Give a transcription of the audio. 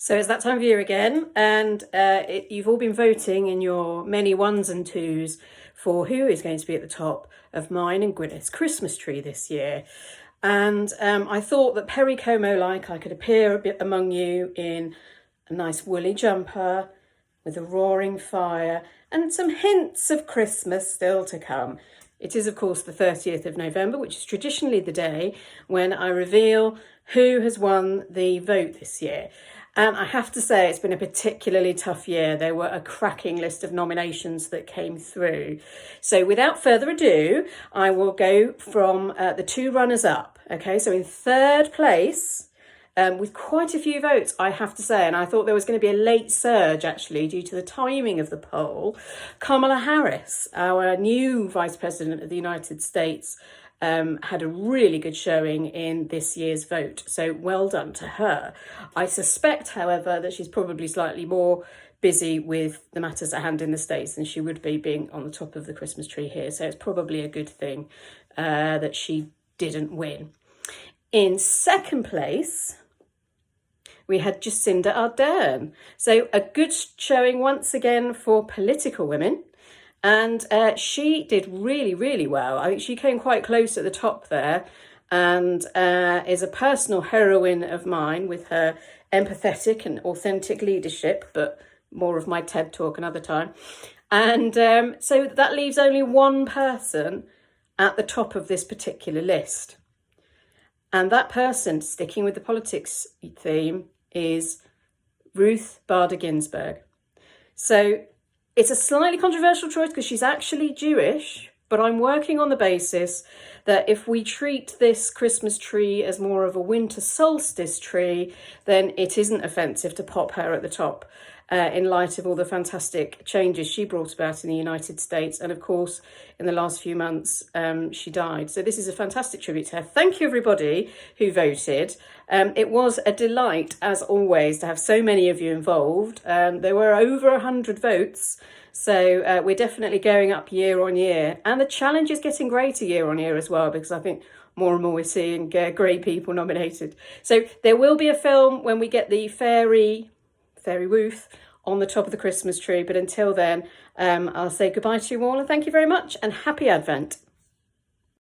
So it's that time of year again, and you've all been voting in your many ones and twos for who is going to be at the top of mine and Gwyneth's Christmas tree this year. And I thought that Perry Como-like I could appear a bit among you in a nice woolly jumper with a roaring fire and some hints of Christmas still to come. It is, of course, the 30th of November, which is traditionally the day when I reveal who has won the vote this year. And I have to say, it's been a particularly tough year. There were a cracking list of nominations that came through. So without further ado, I will go from the two runners up. Okay, so in third place, with quite a few votes, I have to say, and I thought there was going to be a late surge actually due to the timing of the poll, Kamala Harris, our new Vice President of the United States, had a really good showing in this year's vote. So well done to her. I suspect, however, that she's probably slightly more busy with the matters at hand in the States than she would be being on the top of the Christmas tree here. So it's probably a good thing that she didn't win. In second place, we had Jacinda Ardern. So a good showing once again for political women. And she did really, really well. I think she came quite close at the top there and is a personal heroine of mine with her empathetic and authentic leadership, but more of my TED talk another time. And so that leaves only one person at the top of this particular list. And that person, sticking with the politics theme, is Ruth Bader Ginsburg. So it's a slightly controversial choice because she's actually Jewish, but I'm working on the basis that if we treat this Christmas tree as more of a winter solstice tree, then it isn't offensive to pop her at the top in light of all the fantastic changes she brought about in the United States. And of course, in the last few months, she died. So this is a fantastic tribute to her. Thank you, everybody who voted. It was a delight, as always, to have so many of you involved. There were over 100 votes. So we're definitely going up year on year. And the challenge is getting greater year on year as well, because I think more and more we're seeing great people nominated. So there will be a film when we get the Fairy Ruth on the top of the Christmas tree. But until then, I'll say goodbye to you all and thank you very much and happy Advent.